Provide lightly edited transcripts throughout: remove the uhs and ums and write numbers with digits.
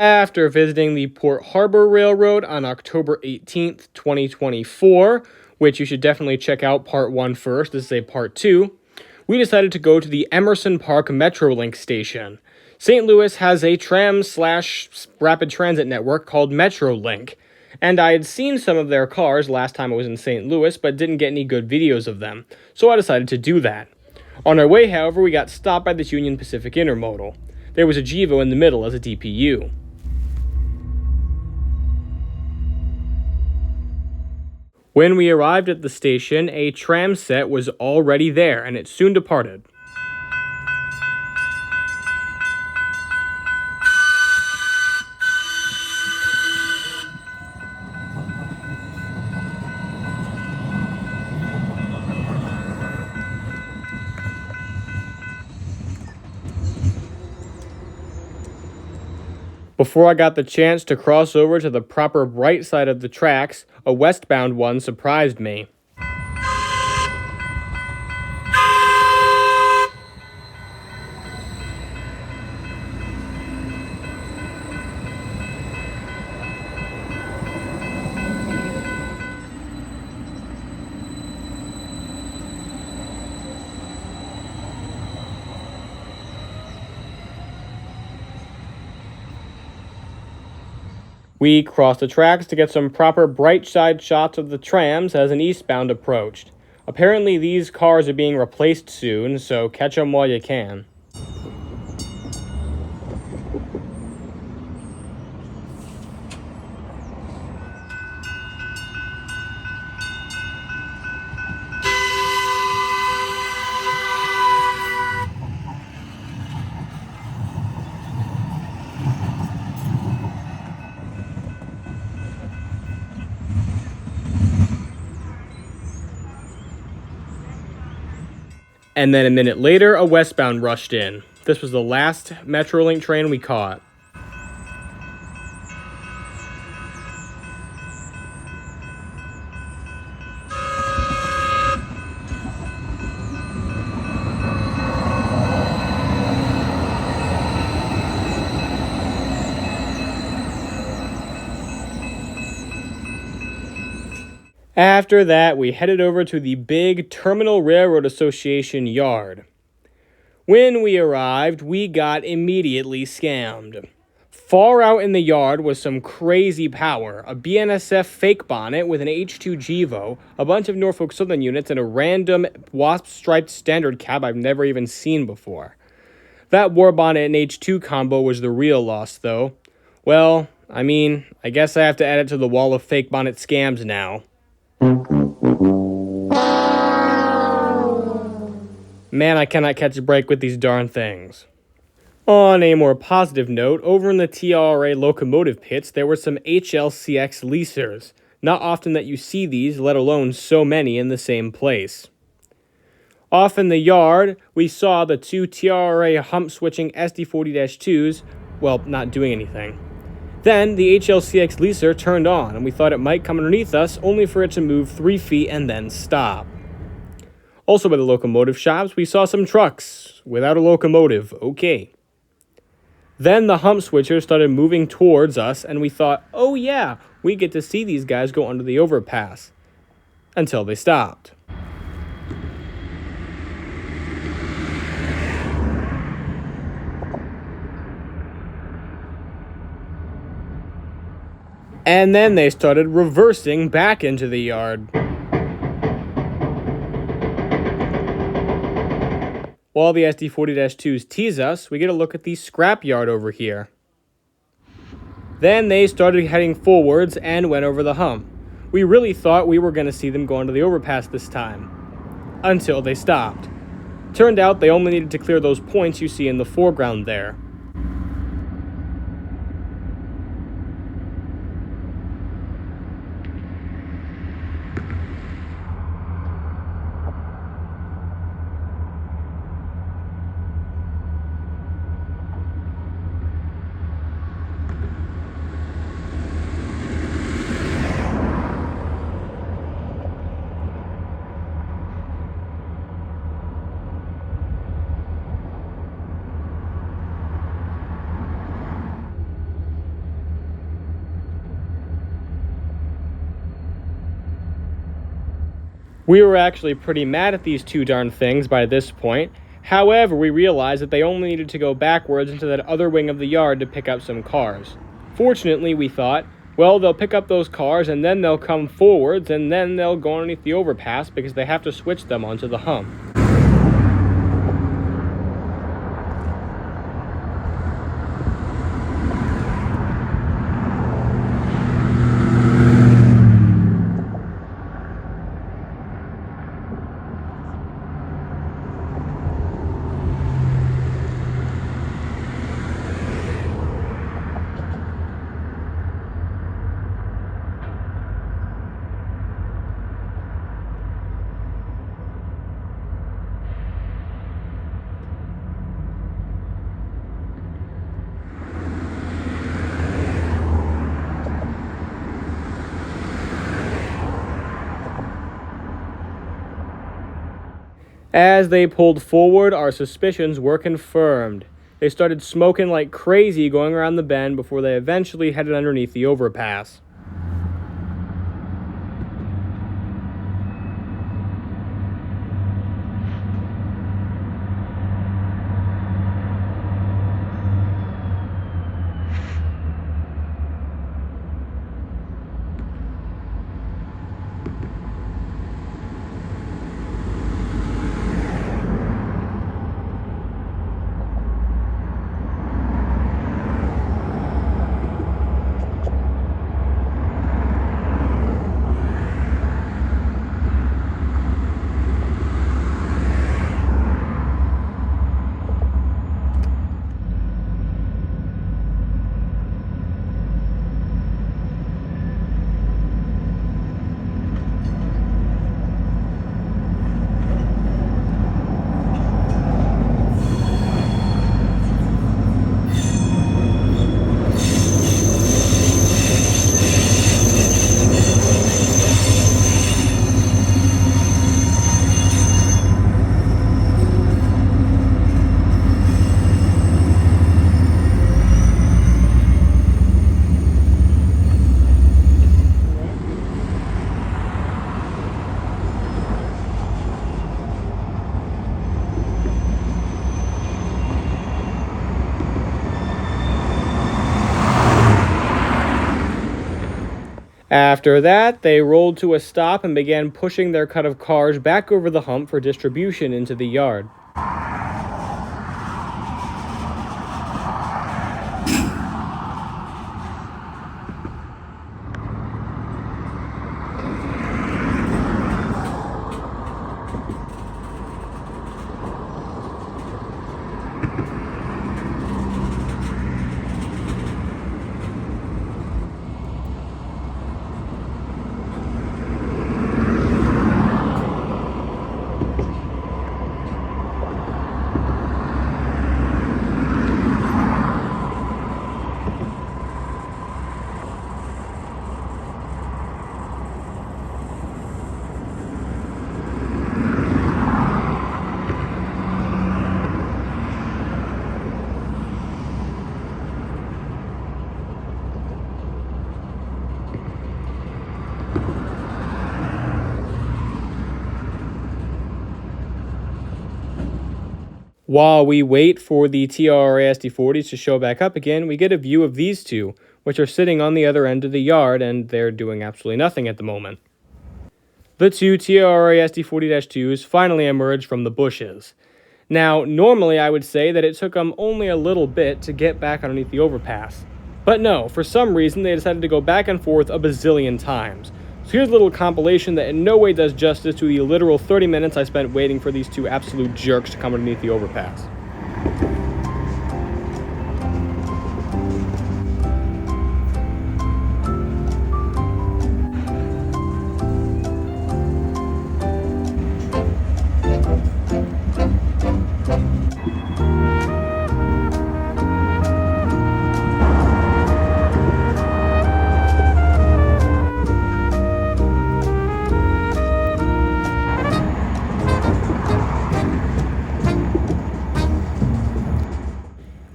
After visiting the Port Harbor Railroad on October 18th, 2024, which you should definitely check out part 1 first, this is a part 2, we decided to go to the Emerson Park Metrolink station. St. Louis has a tram/rapid transit network called Metrolink, and I had seen some of their cars last time I was in St. Louis, but didn't get any good videos of them, so I decided to do that. On our way, however, we got stopped by this Union Pacific Intermodal. There was a GEVO in the middle as a DPU. When we arrived at the station, a tram set was already there, and it soon departed. Before I got the chance to cross over to the proper right side of the tracks, a westbound one surprised me. We crossed the tracks to get some proper bright side shots of the trams as an eastbound approached. Apparently these cars are being replaced soon, so catch 'em while you can. And then a minute later, a westbound rushed in. This was the last Metrolink train we caught. After that, we headed over to the big Terminal Railroad Association yard. When we arrived, we got immediately scammed. Far out in the yard was some crazy power, a BNSF fake bonnet with an H2 GEVO, a bunch of Norfolk Southern units, and a random wasp-striped standard cab I've never even seen before. That war bonnet and H2 combo was the real loss, though. Well, I guess I have to add it to the wall of fake bonnet scams now. Man, I cannot catch a break with these darn things. On a more positive note, over in the TRRA locomotive pits, there were some HLCX leasers. Not often that you see these, let alone so many in the same place. Off in the yard, we saw the two TRRA hump-switching SD40-2s, well, not doing anything. Then, the HLCX leaser turned on, and we thought it might come underneath us, only for it to move 3 feet and then stop. Also by the locomotive shops, we saw some trucks. Without a locomotive, okay. Then the hump switchers started moving towards us, and we thought, oh yeah, we get to see these guys go under the overpass. Until they stopped. And then they started reversing back into the yard. While the SD40-2s tease us, we get a look at the scrap yard over here. Then they started heading forwards and went over the hump. We really thought we were going to see them go under the overpass this time. Until they stopped. Turned out they only needed to clear those points you see in the foreground there. We were actually pretty mad at these two darn things by this point. However, we realized that they only needed to go backwards into that other wing of the yard to pick up some cars. Fortunately, we thought, well, they'll pick up those cars and then they'll come forwards and then they'll go underneath the overpass because they have to switch them onto the hump. As they pulled forward, our suspicions were confirmed. They started smoking like crazy going around the bend before they eventually headed underneath the overpass. After that, they rolled to a stop and began pushing their cut of cars back over the hump for distribution into the yard. While we wait for the PHRR SD40s to show back up again, we get a view of these two, which are sitting on the other end of the yard, and they're doing absolutely nothing at the moment. The two PHRR SD40-2s finally emerge from the bushes. Now, normally I would say that it took them only a little bit to get back underneath the overpass. But no, for some reason they decided to go back and forth a bazillion times. So here's a little compilation that in no way does justice to the literal 30 minutes I spent waiting for these two absolute jerks to come underneath the overpass.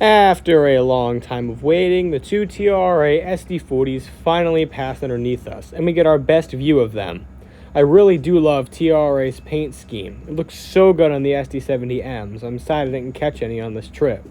After a long time of waiting, the two PHRR SD40s finally pass underneath us, and we get our best view of them. I really do love TRRA's paint scheme. It looks so good on the SD70Ms. I'm sad I didn't catch any on this trip.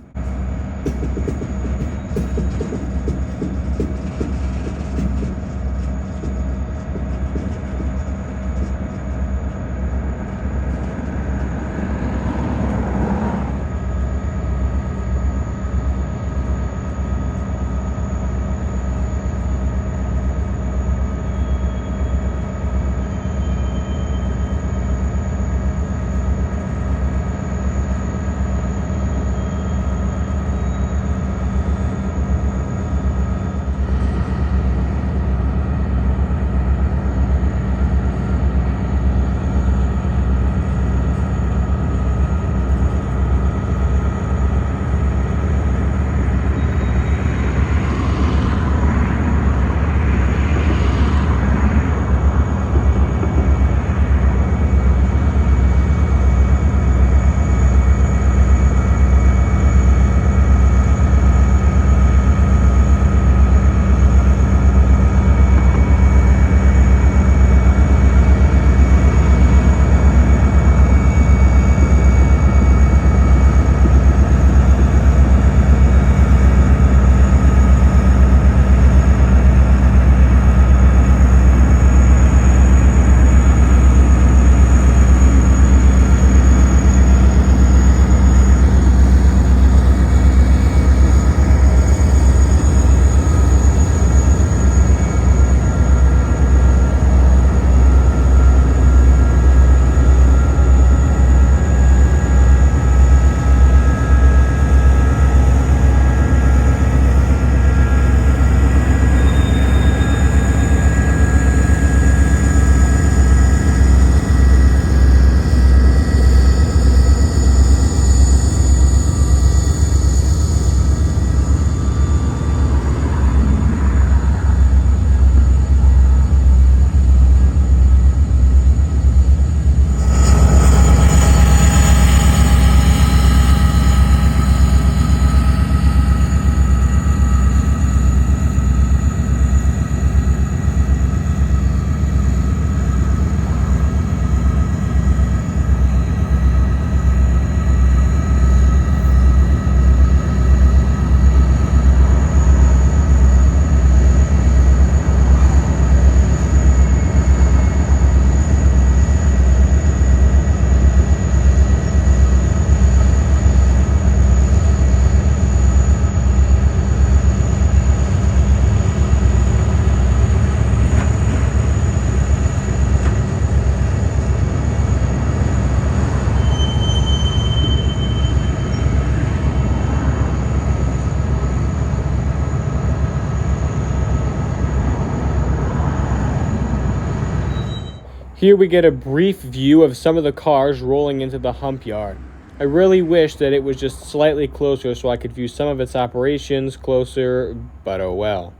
Here we get a brief view of some of the cars rolling into the hump yard. I really wish that it was just slightly closer so I could view some of its operations closer, but oh well.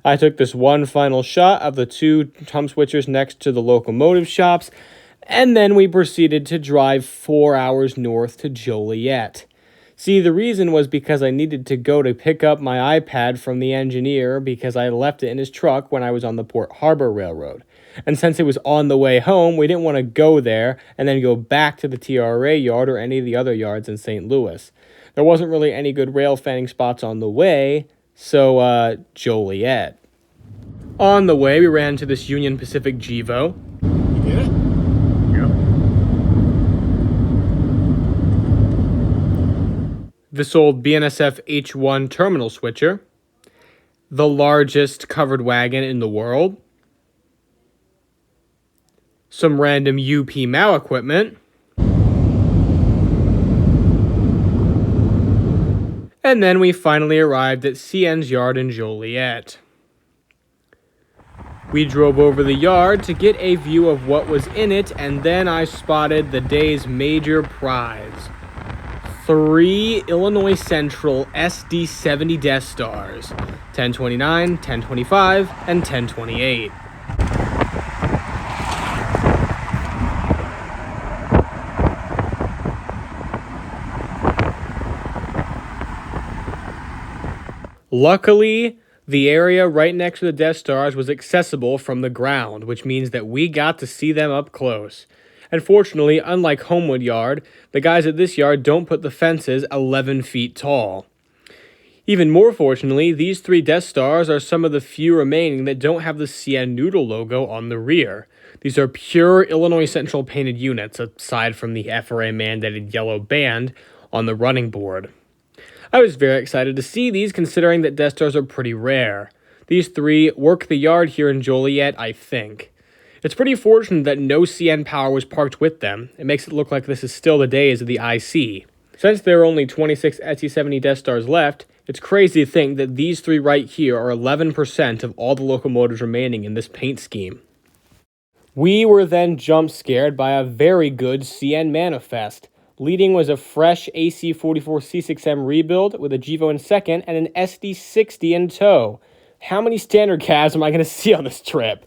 I took this one final shot of the two hump switchers next to the locomotive shops, and then we proceeded to drive 4 hours north to Joliet. See, the reason was because I needed to go to pick up my iPad from the engineer because I left it in his truck when I was on the Port Harbor Railroad. And since it was on the way home, we didn't want to go there and then go back to the TRA yard or any of the other yards in St. Louis. There wasn't really any good rail fanning spots on the way, so Joliet. On the way, we ran into this Union Pacific Gevo. You did it? This old BNSF H1 terminal switcher, the largest covered wagon in the world, some random UP MAU equipment, and then we finally arrived at CN's yard in Joliet. We drove over the yard to get a view of what was in it, and then I spotted the day's major prize. 3 Illinois Central SD70 Death Stars, 1029, 1025, and 1028. Luckily, The area right next to the Death Stars was accessible from the ground, which means that we got to see them up close. And fortunately, unlike Homewood Yard, the guys at this yard don't put the fences 11 feet tall. Even more fortunately, these 3 Death Stars are some of the few remaining that don't have the CN Noodle logo on the rear. These are pure Illinois Central painted units, aside from the FRA mandated yellow band on the running board. I was very excited to see these, considering that Death Stars are pretty rare. These 3 work the yard here in Joliet, I think. It's pretty fortunate that no CN power was parked with them. It makes it look like this is still the days of the IC. Since there are only 26 SC-70 Death Stars left, it's crazy to think that these 3 right here are 11% of all the locomotives remaining in this paint scheme. We were then jump scared by a very good CN manifest. Leading was a fresh AC44C6M rebuild with a GEVO in second and an SD60 in tow. How many standard cabs am I going to see on this trip?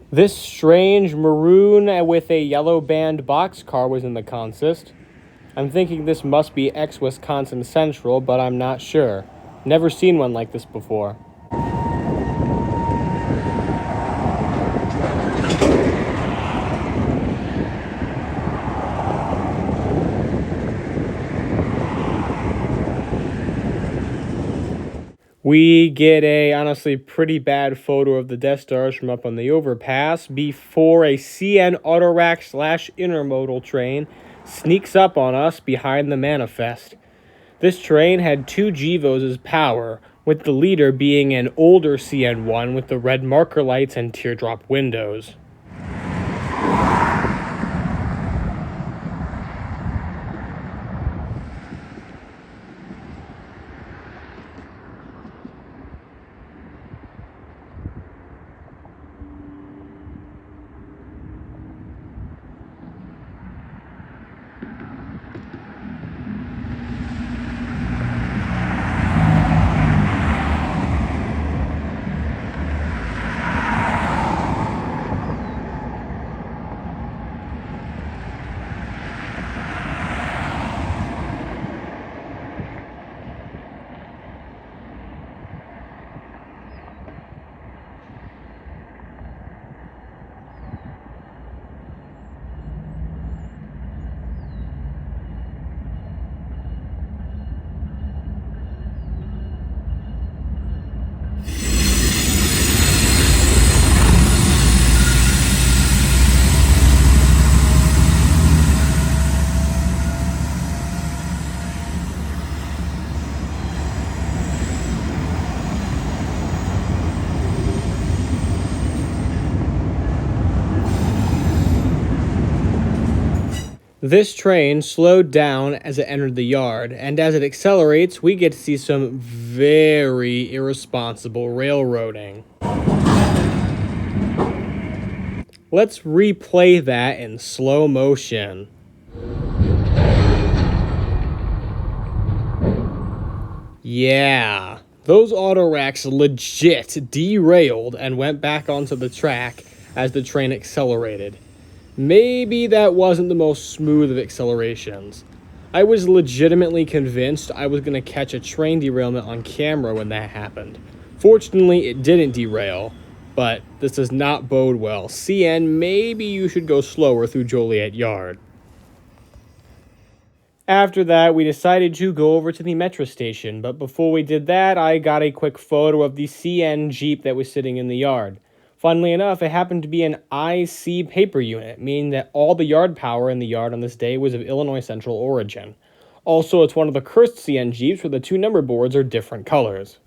This strange maroon with a yellow band boxcar was in the consist. I'm thinking this must be ex-Wisconsin Central, but I'm not sure. Never seen one like this before. We get a honestly pretty bad photo of the Death Stars from up on the overpass before a CN Autorack / intermodal train sneaks up on us behind the manifest. This train had 2 GEVOs as power, with the leader being an older CN1 with the red marker lights and teardrop windows. This train slowed down as it entered the yard, and as it accelerates, we get to see some very irresponsible railroading. Let's replay that in slow motion. Yeah, those autoracks legit derailed and went back onto the track as the train accelerated. Maybe that wasn't the most smooth of accelerations. I was legitimately convinced I was going to catch a train derailment on camera when that happened. Fortunately, it didn't derail, but this does not bode well. CN, maybe you should go slower through Joliet Yard. After that, we decided to go over to the metro station, but before we did that, I got a quick photo of the CN Jeep that was sitting in the yard. Funnily enough, it happened to be an IC paper unit, meaning that all the yard power in the yard on this day was of Illinois Central origin. Also, it's one of the cursed CN Jeeps where the 2 number boards are different colors.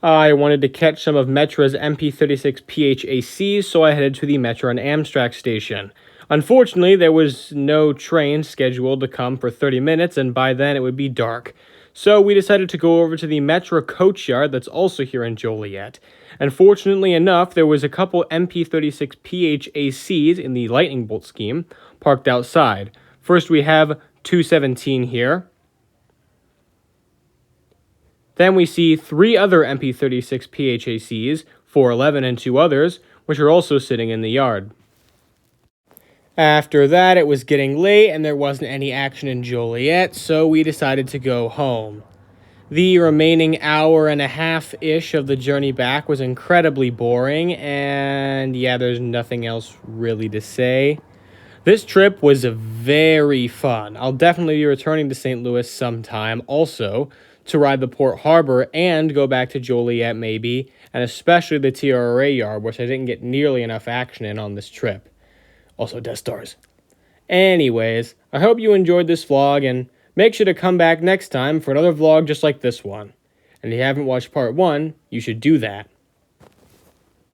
I wanted to catch some of Metra's MP36 PHACs, so I headed to the Metra and Amtrak station. Unfortunately, there was no train scheduled to come for 30 minutes, and by then it would be dark. So we decided to go over to the Metro coach yard that's also here in Joliet. And fortunately enough, there was a couple MP36 PHACs in the lightning bolt scheme parked outside. First we have 217 here. Then we see 3 other MP36 PHACs, 411 and 2 others, which are also sitting in the yard. After that, it was getting late and there wasn't any action in Joliet, so we decided to go home. The remaining hour and a half-ish of the journey back was incredibly boring, and yeah, there's nothing else really to say. This trip was very fun. I'll definitely be returning to St. Louis sometime also to ride the Port Harbor and go back to Joliet maybe, and especially the PHRR yard, which I didn't get nearly enough action in on this trip. Also, Death Stars. Anyways, I hope you enjoyed this vlog, and make sure to come back next time for another vlog just like this one. And if you haven't watched part 1, you should do that.